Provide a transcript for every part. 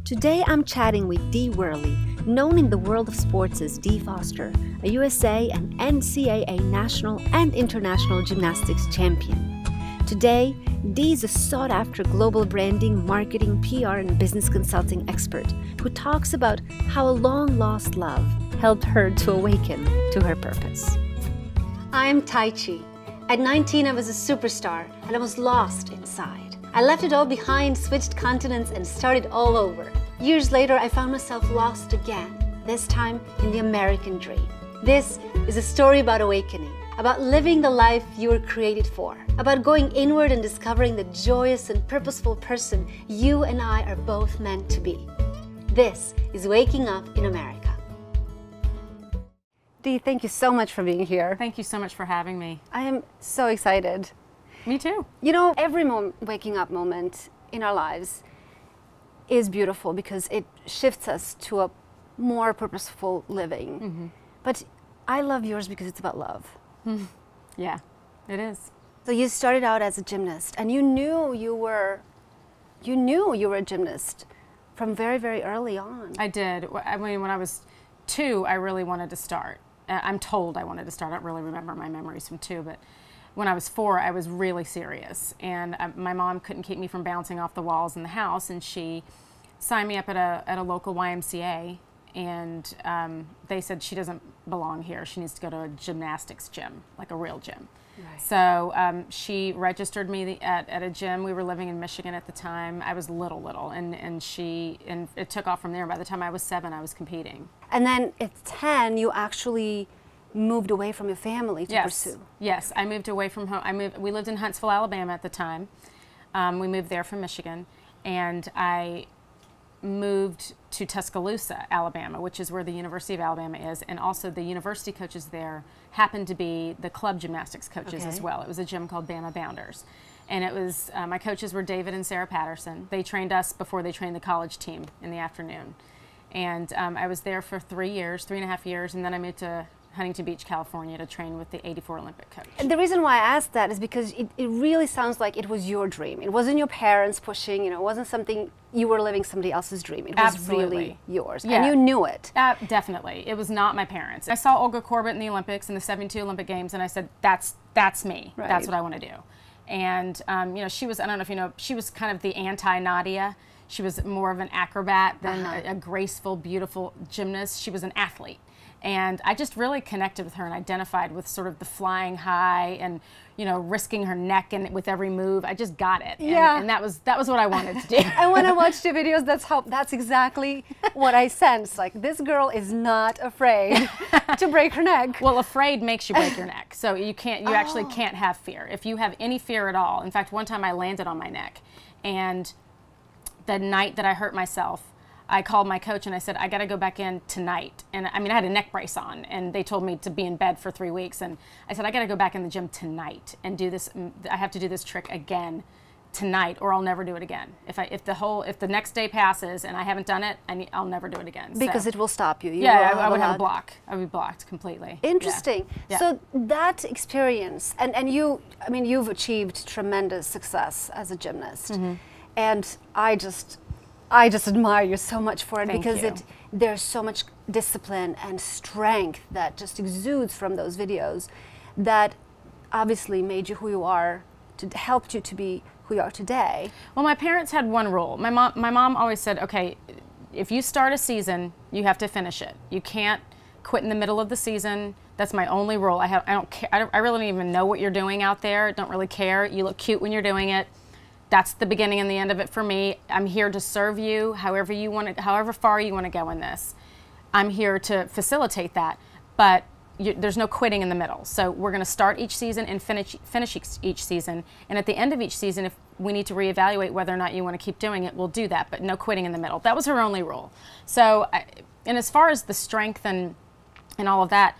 Today I'm chatting with Dee Worley, known in the world of sports as Dee Foster, a USA and NCAA national and international gymnastics champion. Today, Dee is a sought-after global branding, marketing, PR, and business consulting expert who talks about how a long-lost love helped her to awaken to her purpose. I'm Tai Chi. At 19, I was a superstar, and I was lost inside. I left it all behind, switched continents, and started all over. Years later, I found myself lost again, this time in the American dream. This is a story about awakening, about living the life you were created for, about going inward and discovering the joyous and purposeful person you and I are both meant to be. This is Waking Up in America. Dee, thank you so much for being here. Thank you so much for having me. I am so excited. Me too. You know, every waking up moment in our lives is beautiful because it shifts us to a more purposeful living. Mm-hmm. But I love yours because it's about love. Yeah, it is. So you started out as a gymnast, and you knew you were a gymnast from very, very early on. I did. I mean, when I was 2, I really wanted to start. I'm told I wanted to start. I don't really remember my memories from 2, but when I was 4, I was really serious. And my mom couldn't keep me from bouncing off the walls in the house, and she signed me up at a local YMCA. And they said she doesn't belong here. She needs to go to a gymnastics gym, like a real gym. Right. So she registered me at a gym. We were living in Michigan at the time. I was little, and it took off from there. By the time I was 7, I was competing. And then at 10, you actually moved away from your family to pursue. Yes, I moved away from home. We lived in Huntsville, Alabama at the time. We moved there from Michigan, and I moved to Tuscaloosa, Alabama, which is where the University of Alabama is, and also the university coaches there happened to be the club gymnastics coaches as well. It was a gym called Bama Bounders, and it was my coaches were David and Sarah Patterson. They trained us before they trained the college team in the afternoon, and I was there for 3.5 years, and then I moved to Huntington Beach, California to train with the '84 Olympic coach. And the reason why I asked that is because it really sounds like it was your dream. It wasn't your parents pushing, it wasn't something you were living somebody else's dream. It was really yours. Yeah. And you knew it. Definitely. It was not my parents. I saw Olga Korbut in the Olympics, in the '72 Olympic Games, and I said, that's me. Right. That's what I want to do. And she was, I don't know if you know, she was kind of the anti-Nadia. She was more of an acrobat than a graceful, beautiful gymnast. She was an athlete. And I just really connected with her and identified with sort of the flying high and, risking her neck and with every move. I just got it. And that was what I wanted to do. And when I watched your videos, that's exactly what I sensed. Like, this girl is not afraid to break her neck. Well, afraid makes you break your neck. So you actually can't have fear. If you have any fear at all. In fact, one time I landed on my neck, and the night that I hurt myself, I called my coach and I said, I got to go back in tonight. And I mean, I had a neck brace on, and they told me to be in bed for 3 weeks. And I said, I got to go back in the gym tonight and do this. I have to do this trick again tonight, or I'll never do it again. If the next day passes and I haven't done it, I'll never do it again. Because it will stop you. I would have a block. I would be blocked completely. Interesting. Yeah. So that experience, and you've achieved tremendous success as a gymnast. Mm-hmm. And I just admire you so much for it. Thank because you. There's so much discipline and strength that just exudes from those videos that obviously made you who you are, helped you to be who you are today. Well, my parents had one rule. My mom always said, okay, if you start a season, you have to finish it. You can't quit in the middle of the season. That's my only rule. I don't care. I really don't even know what you're doing out there. Don't really care. You look cute when you're doing it. That's the beginning and the end of it for me. I'm here to serve you however far you want to go in this. I'm here to facilitate that, but there's no quitting in the middle. So we're going to start each season and finish each season. And at the end of each season, if we need to reevaluate whether or not you want to keep doing it, we'll do that, but no quitting in the middle. That was her only rule. So, and as far as the strength and all of that,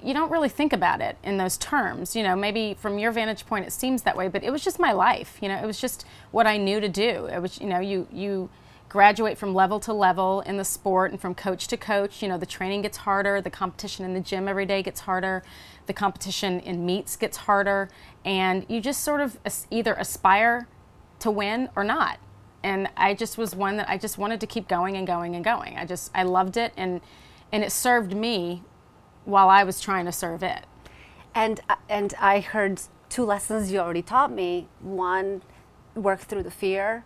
you don't really think about it in those terms. Maybe from your vantage point it seems that way, but it was just my life. It was just what I knew to do. It was, you graduate from level to level in the sport and from coach to coach. The training gets harder, the competition in the gym every day gets harder, the competition in meets gets harder, and you just sort of either aspire to win or not. And I just was one that I just wanted to keep going and going and going. I loved it, and it served me while I was trying to serve it. And I heard 2 lessons you already taught me. 1, work through the fear,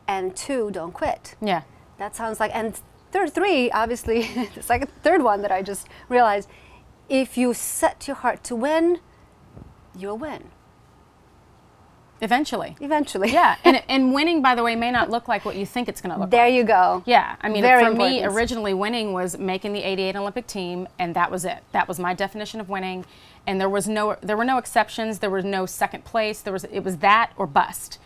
and 2, don't quit. Yeah. That sounds like, and 3, obviously, it's like a 3rd one that I just realized. If you set your heart to win, you'll win. Eventually. Eventually. Yeah, and winning, by the way, may not look like what you think it's going to look There like. you go. Yeah, I mean, Very for me, important. originally winning was making the '88 Olympic team, and that was it. That was my definition of winning, and there were no exceptions. There was no second place. It was that or bust.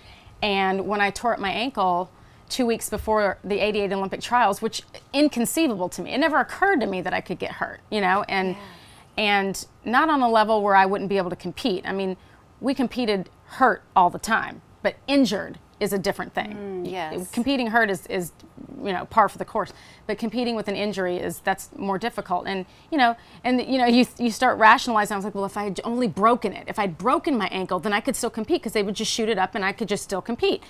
And when I tore up my ankle 2 weeks before the '88 Olympic trials, which inconceivable to me, it never occurred to me that I could get hurt, you know, and not on a level where I wouldn't be able to compete. I mean, we competed hurt all the time, but injured is a different thing. Yes. Competing hurt is par for the course, but competing with an injury that's more difficult. And you start rationalizing. I was like, well, if I had only broken it, if I'd broken my ankle, then I could still compete, because they would just shoot it up and I could just still compete.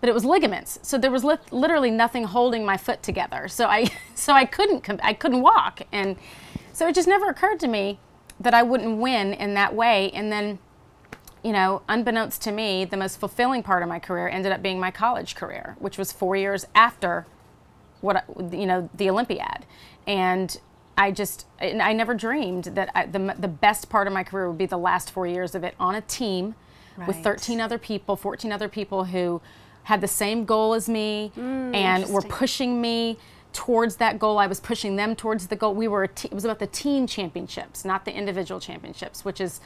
But it was ligaments, so there was literally nothing holding my foot together. So I couldn't walk, and so it just never occurred to me that I wouldn't win in that way. And then, unbeknownst to me, the most fulfilling part of my career ended up being my college career, which was 4 years after the Olympiad. And I never dreamed that the best part of my career would be the last 4 years of it on a team with 13 other people, 14 other people who had the same goal as me and were pushing me towards that goal. I was pushing them towards the goal. It was about the team championships, not the individual championships, which is,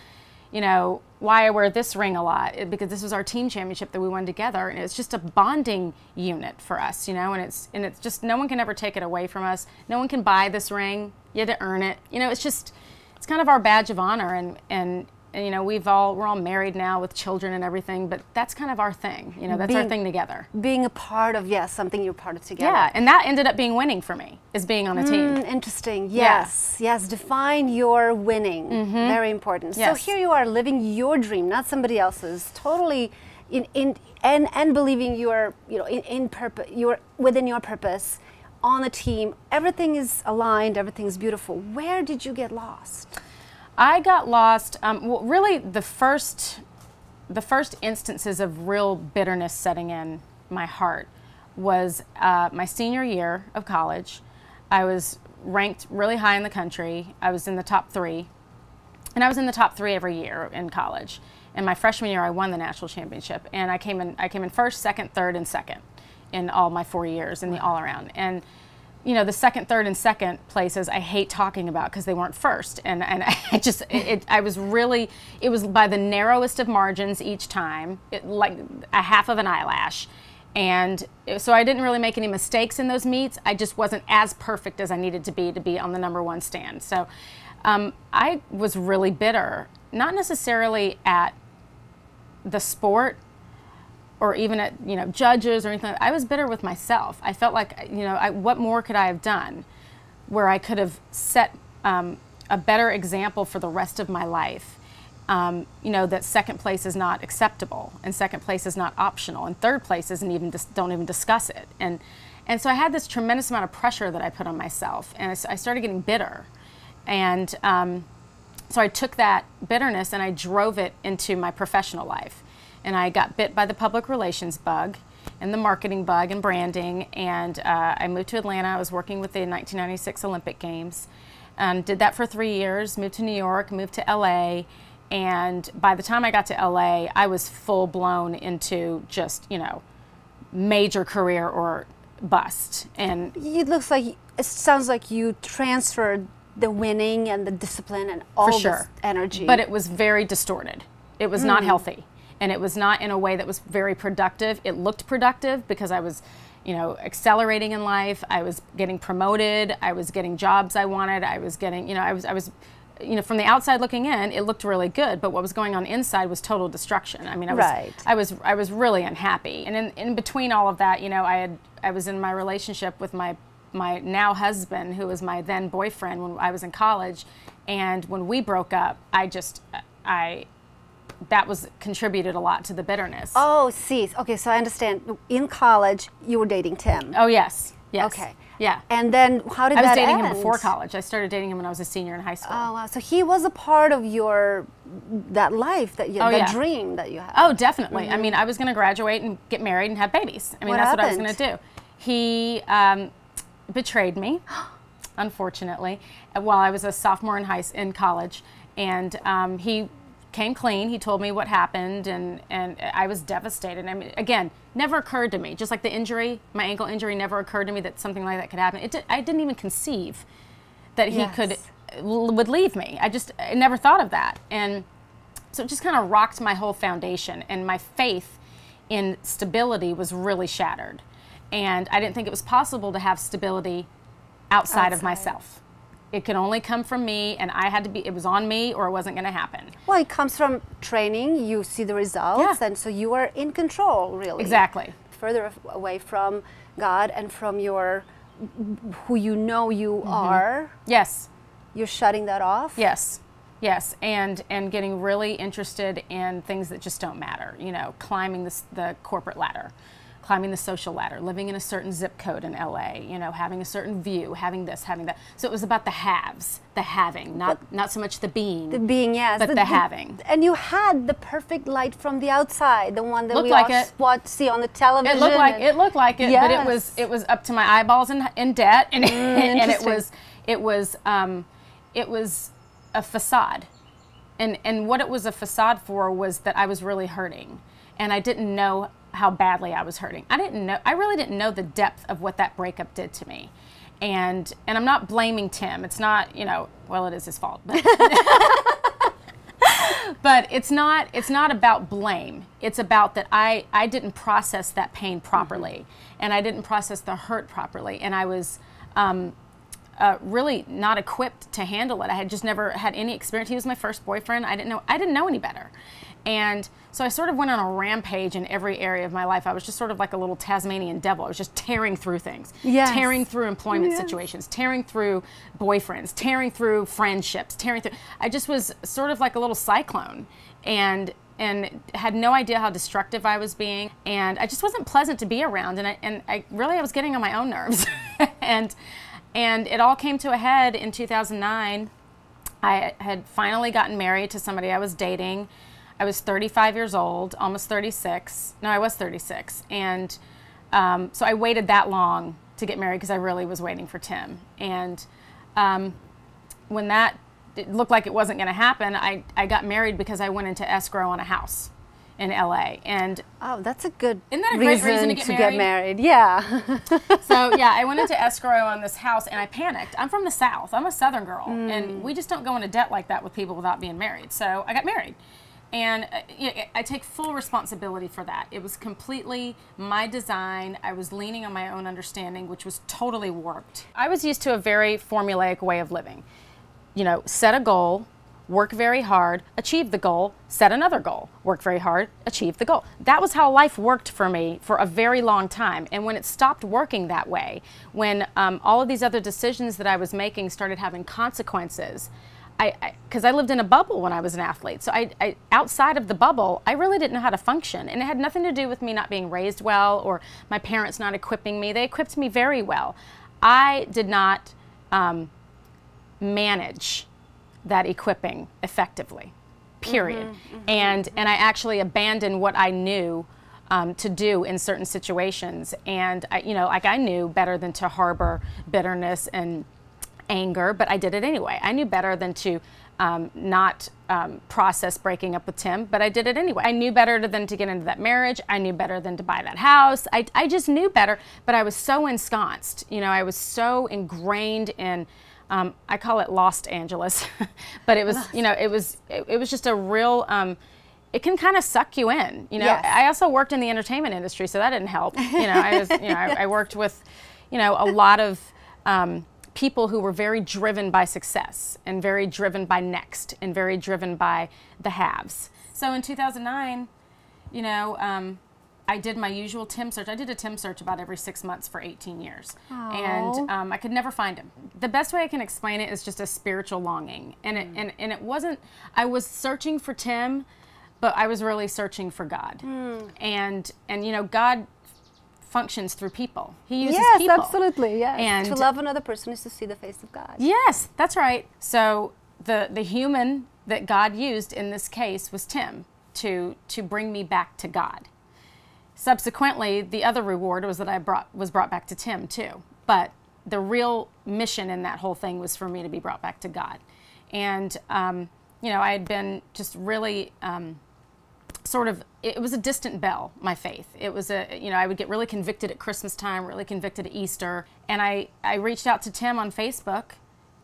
why I wear this ring a lot, because this was our team championship that we won together, and it's just a bonding unit for us, and it's just, no one can ever take it away from us. No one can buy this ring. You had to earn it. It's kind of our badge of honor, and we're all married now with children and everything, but that's kind of our thing. That's our thing together. Being a part of, something you're part of together. Yeah, and that ended up being winning for me, is being on a team. Interesting. Yes. Yeah. Yes. Define your winning. Very important. Yes. So here you are living your dream, not somebody else's. Totally and believing you're in purpose. You're within your purpose, on a team. Everything is aligned. Everything's beautiful. Where did you get lost? I got lost, well, really the first instances of real bitterness setting in my heart was my senior year of college. I was ranked really high in the country. I was in the top 3, and I was in the top 3 every year in college. And my freshman year, I won the national championship, and I came in first, second, third, and second in all my 4 years in the all-around. And the second, third, and second places I hate talking about because they weren't first, and it was by the narrowest of margins each time, like a half of an eyelash, and so I didn't really make any mistakes in those meets. I just wasn't as perfect as I needed to be on the #1 stand. So I was really bitter, not necessarily at the sport, or even at judges or anything. I was bitter with myself. I felt like what more could I have done where I could have set a better example for the rest of my life. That second place is not acceptable, and second place is not optional, and third place isn't even don't even discuss it. And so I had this tremendous amount of pressure that I put on myself, and I started getting bitter. And so I took that bitterness and I drove it into my professional life. And I got bit by the public relations bug and the marketing bug and branding, and I moved to Atlanta. I was working with the 1996 Olympic Games, and did that for 3 years, moved to New York, moved to LA, and by the time I got to LA, I was full blown into just, major career or bust. And it sounds like you transferred the winning and the discipline and all this energy. But it was very distorted. It was not healthy. And it was not in a way that was very productive. It looked productive because I was, accelerating in life. I was getting promoted. I was getting jobs I wanted. I was getting, I was, from the outside looking in, it looked really good. But what was going on inside was total destruction. I mean, I was really unhappy. And in between all of that, I was in my relationship with my now husband, who was my then boyfriend when I was in college. And when we broke up, that was contributed a lot to the bitterness. Oh, see. Okay, so I understand. In college, you were dating Tim. Oh, yes. Yes. Okay. Yeah. And then how did that end? I was dating him before college. I started dating him when I was a senior in high school. Oh, wow. So he was a part of that life, that dream that you had. Oh, definitely. I mean, I was going to graduate and get married and have babies. I mean, that's what I was going to do. He betrayed me, unfortunately, while I was a sophomore in college. And he came clean. He told me what happened, and I was devastated. I mean, again, never occurred to me. Just like the injury, my ankle injury, never occurred to me that something like that could happen. I didn't even conceive that he would leave me. I never thought of that, and so it just kind of rocked my whole foundation, and my faith in stability was really shattered. And I didn't think it was possible to have stability outside of myself. It could only come from me, and it was on me, or it wasn't going to happen. Well, it comes from training. You see the results, and so you are in control, really. Exactly. Further away from God and from who you know you are. Yes. You're shutting that off? Yes. Yes, and getting really interested in things that just don't matter. You know, climbing the corporate ladder, climbing the social ladder, living in a certain zip code in LA, you know, having a certain view, having this, having that. So it was about the haves, the having, not so much the being. The being, yes. But the having. And you had the perfect light from the outside, the one that looked we like all see on the television. It looked like it, yes. But it was up to my eyeballs in debt, and and it was a facade. And what it was a facade for was that I was really hurting, and I didn't know how badly I was hurting. I really didn't know the depth of what that breakup did to me. And I'm not blaming Tim. It's not, you know, well, it is his fault. But, but it's not about blame. It's about that I didn't process that pain properly, and I didn't process the hurt properly, and I was really not equipped to handle it. I had just never had any experience. He was my first boyfriend. I didn't know any better. And so I sort of went on a rampage in every area of my life. I was just sort of like a little Tasmanian devil. I was just tearing through things, tearing through employment situations, tearing through boyfriends, tearing through friendships, I just was sort of like a little cyclone, and had no idea how destructive I was being, and I just wasn't pleasant to be around, and I was getting on my own nerves. and it all came to a head in 2009. I had finally gotten married to somebody I was dating. I was 35 years old, almost 36. No, I was 36. And so I waited that long to get married because I really was waiting for Tim. And when it looked like it wasn't going to happen, I got married because I went into escrow on a house in LA. And oh, that's a good reason to get married? Yeah. So yeah, I went into escrow on this house, and I panicked. I'm from the South. I'm a Southern girl, and we just don't go into debt like that with people without being married. So I got married. And I take full responsibility for that. It was completely my design. I was leaning on my own understanding, which was totally warped. I was used to a very formulaic way of living. You know, set a goal, work very hard, achieve the goal, set another goal, work very hard, achieve the goal. That was how life worked for me for a very long time. And when it stopped working that way, when all of these other decisions that I was making started having consequences, because I lived in a bubble when I was an athlete. So outside of the bubble, I really didn't know how to function. And it had nothing to do with me not being raised well or my parents not equipping me. They equipped me very well. I did not manage that equipping effectively, period. And I actually abandoned what I knew to do in certain situations. And I knew better than to harbor bitterness and anger, but I did it anyway. I knew better than to not process breaking up with Tim, but I did it anyway. I knew better than to get into that marriage. I knew better than to buy that house. I just knew better, but I was so ensconced. You know, I was so ingrained in, I call it Lost Angeles, but it was, it was just a real, it can kind of suck you in. You know, yes. I also worked in the entertainment industry, so that didn't help. I worked with, a lot of people who were very driven by success and very driven by next and very driven by the haves. So in 2009, I did my usual Tim search. I did a Tim search about every 6 months for 18 years. Aww. And I could never find him. The best way I can explain it is just a spiritual longing. And it wasn't, I was searching for Tim, but I was really searching for God. And you know, God functions through people. He uses people. Yes, absolutely, yes. And to love another person is to see the face of God. Yes, that's right. So the human that God used in this case was Tim to bring me back to God. Subsequently, the other reward was that I was brought back to Tim too. But the real mission in that whole thing was for me to be brought back to God. And you know, I had been just really sort of, it was a distant bell, my faith. It was you know, I would get really convicted at Christmas time, really convicted at Easter. And I reached out to Tim on Facebook.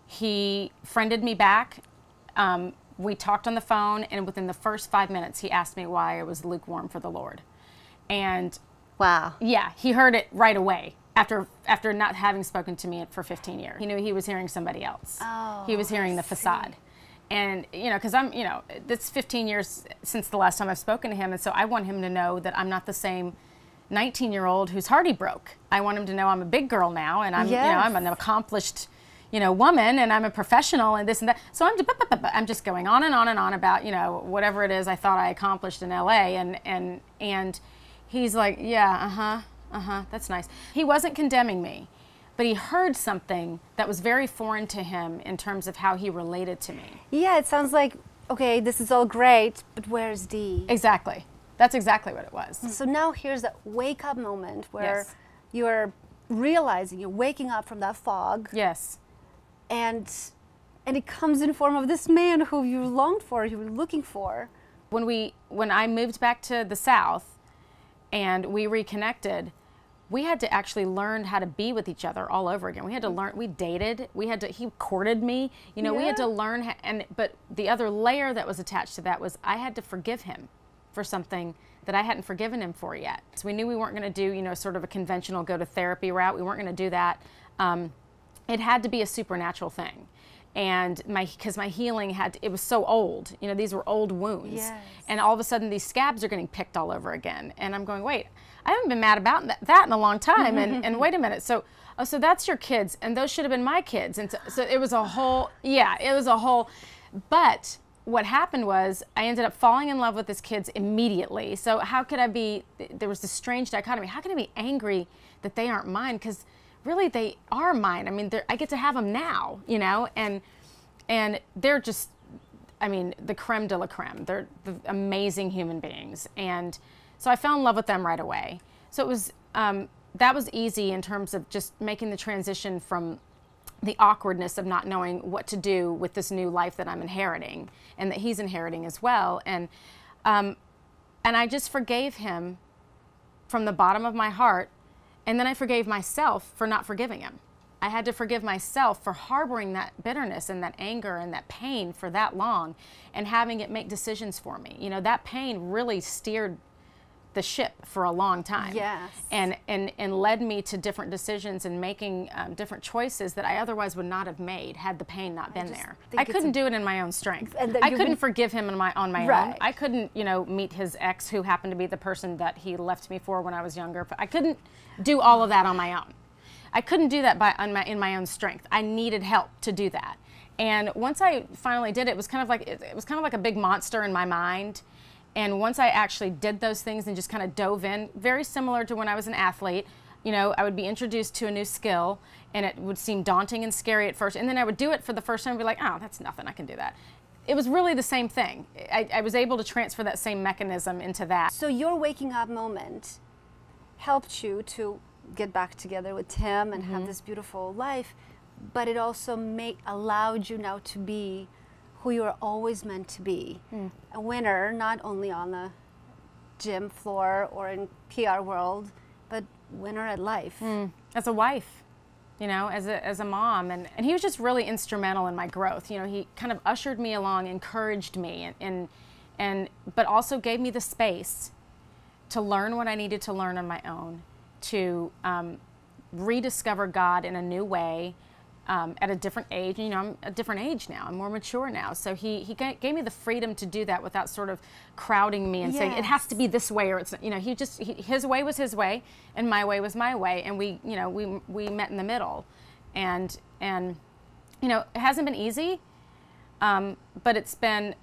He friended me back. We talked on the phone, and within the first 5 minutes, he asked me why I was lukewarm for the Lord. And wow. Yeah, he heard it right away after not having spoken to me for 15 years. He knew he was hearing somebody else. Oh, he was hearing the facade. And, you know, because you know, it's 15 years since the last time I've spoken to him, and so I want him to know that I'm not the same 19-year-old whose heart he broke. I want him to know I'm a big girl now, and I'm, you know, I'm an accomplished, you know, woman, and I'm a professional, and this and that. So I'm just going on and on and on about, you know, whatever it is I thought I accomplished in LA, and he's like, yeah, that's nice. He wasn't condemning me, but he heard something that was very foreign to him in terms of how he related to me. Yeah, it sounds like, okay, this is all great, but where's Dee? Exactly. That's exactly what it was. So now here's that wake-up moment where Yes. you're realizing, you're waking up from that fog. Yes. And it comes in form of this man who you longed for, you were looking for. When I moved back to the South and we reconnected, we had to actually learn how to be with each other all over again. We had to learn, we dated, he courted me, you know, we had to learn, but the other layer that was attached to that was I had to forgive him for something that I hadn't forgiven him for yet. So we knew we weren't going to do, you know, sort of a conventional go to therapy route. We weren't going to do that. It had to be a supernatural thing. And because my healing it was so old, you know, these were old wounds. Yes. And all of a sudden these scabs are getting picked all over again. And I'm going, wait, I haven't been mad about that in a long time. And wait a minute, so that's your kids, and those should have been my kids. And so it was a whole, but what happened was I ended up falling in love with his kids immediately. So how could I be, there was this strange dichotomy. How can I be angry that they aren't mine? Because really they are mine. I mean, I get to have them now, you know, and they're just, I mean, the creme de la creme. They're the amazing human beings. And so I fell in love with them right away. So it was, that was easy in terms of just making the transition from the awkwardness of not knowing what to do with this new life that I'm inheriting and that he's inheriting as well. And I just forgave him from the bottom of my heart. And then I forgave myself for not forgiving him. I had to forgive myself for harboring that bitterness and that anger and that pain for that long and having it make decisions for me. You know, that pain really steered the ship for a long time. Yes. And led me to different decisions and making different choices that I otherwise would not have made had the pain not been there. I couldn't do it in my own strength. I couldn't forgive him on my own. I couldn't, you know, meet his ex who happened to be the person that he left me for when I was younger. I couldn't do all of that on my own. I couldn't do that in my own strength. I needed help to do that. And once I finally did it, it was kind of like a big monster in my mind. And once I actually did those things and just kind of dove in, very similar to when I was an athlete, you know, I would be introduced to a new skill and it would seem daunting and scary at first. And then I would do it for the first time and be like, oh, that's nothing, I can do that. It was really the same thing. I was able to transfer that same mechanism into that. So your waking up moment helped you to get back together with Tim and have this beautiful life, but it also allowed you now to be who you were always meant to be, a winner, not only on the gym floor or in PR world, but winner at life. As a wife, you know, as a mom, and he was just really instrumental in my growth. You know, he kind of ushered me along, encouraged me, but also gave me the space to learn what I needed to learn on my own, to rediscover God in a new way. At a different age, you know, I'm a different age now, I'm more mature now. So he gave me the freedom to do that without sort of crowding me and saying it has to be this way or it's, you know, his way was his way and my way was my way, and we met in the middle, and you know, it hasn't been easy, but it's been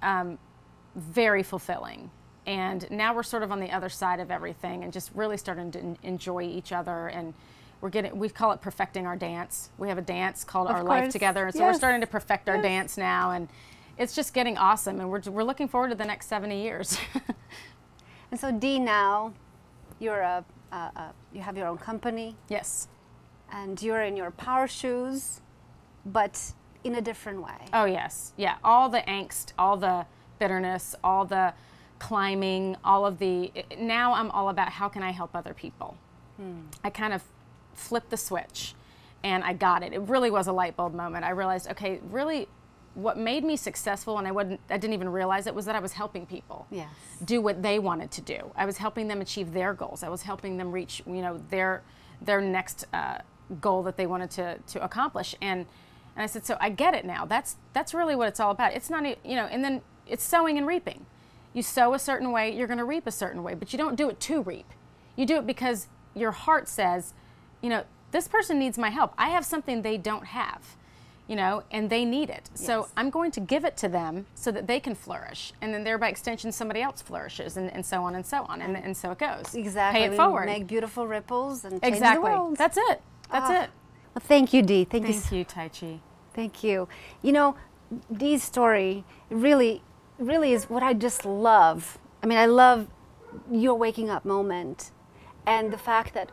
very fulfilling. And now we're sort of on the other side of everything and just really starting to enjoy each other. And we call it perfecting our dance. We have a dance called Our Life Together. And so we're starting to perfect our dance now. And it's just getting awesome. And we're looking forward to the next 70 years. And so Dee, now you're you have your own company. Yes. And you're in your power shoes, but in a different way. Oh, yes. Yeah. All the angst, all the bitterness, all the climbing, now I'm all about how can I help other people. I kind of flipped the switch and I got it. It really was a light bulb moment. I realized, okay, really what made me successful, and I didn't even realize it, was that I was helping people do what they wanted to do. I was helping them achieve their goals. I was helping them reach, their next goal that they wanted to accomplish. And I said, so I get it now. That's really what it's all about. It's not, and then it's sowing and reaping. You sow a certain way, you're going to reap a certain way, but you don't do it to reap. You do it because your heart says, this person needs my help. I have something they don't have, and they need it. Yes. So I'm going to give it to them so that they can flourish. And then thereby extension, somebody else flourishes, and so on and so on. And so it goes. Exactly. Pay it forward. Make beautiful ripples and change the world. That's it. That's it. Well, thank you, Dee. Thank you, Tai Chi. Thank you. Dee's story really is what I just love. I mean, I love your waking up moment and the fact that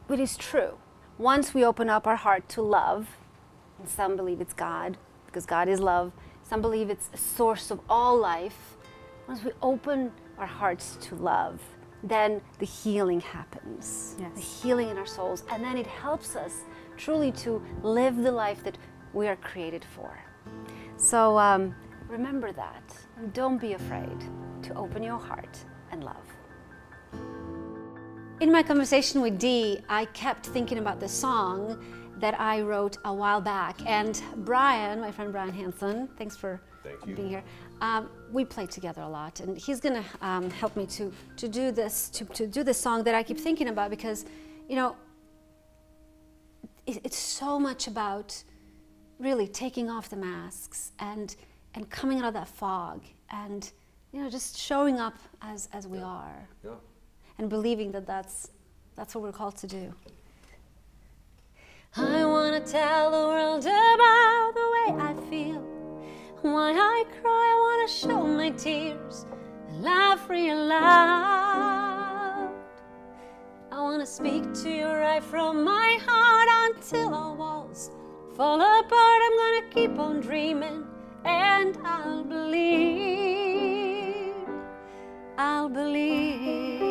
it is true. Once we open up our heart to love, and some believe it's God, because God is love, some believe it's a source of all life. Once we open our hearts to love, then the healing happens. Yes. The healing in our souls, and then it helps us truly to live the life that we are created for. So remember that, and don't be afraid to open your heart and love. In my conversation with Dee, I kept thinking about the song that I wrote a while back, and Brian, my friend Brian Hansen, thanks for being here. We played together a lot, and he's going to help me to do this song that I keep thinking about, because it's so much about really taking off the masks and coming out of that fog, and just showing up as we are, and believing that that's what we're called to do. I want to tell the world about the way I feel, why I cry. I want to show my tears, laugh real loud. I want to speak to you right from my heart until our walls fall apart. I'm gonna keep on dreaming, and I'll believe, I'll believe.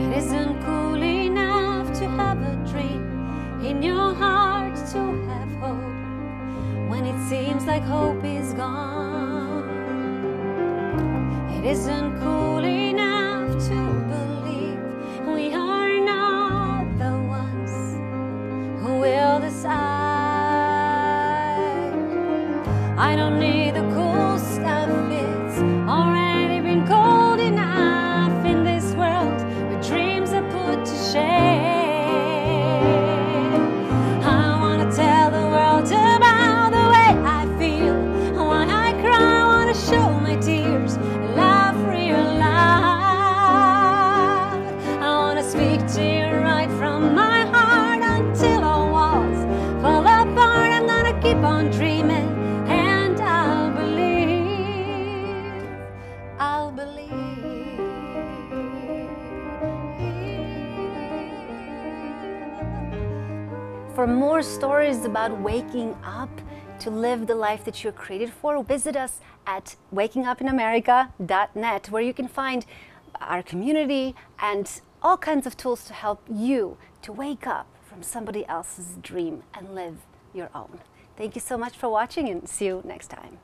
It isn't cool enough to have a dream in your heart, to have hope when it seems like hope is gone. It isn't cool enough to believe we are not the ones who will decide. I don't need the cool stuff, it's already been cold enough in this world where dreams are put to shame. I want to tell the world about the way I feel, why I cry. I want to show my tears, laugh real loud. I want to speak to you right from my heart until our walls fall apart. I'm gonna keep on dreaming, and I'll believe, I'll believe. For more stories about waking up to live the life that you're created for, visit us at wakingupinamerica.net, where you can find our community and all kinds of tools to help you to wake up from somebody else's dream and live your own. Thank you so much for watching, and see you next time.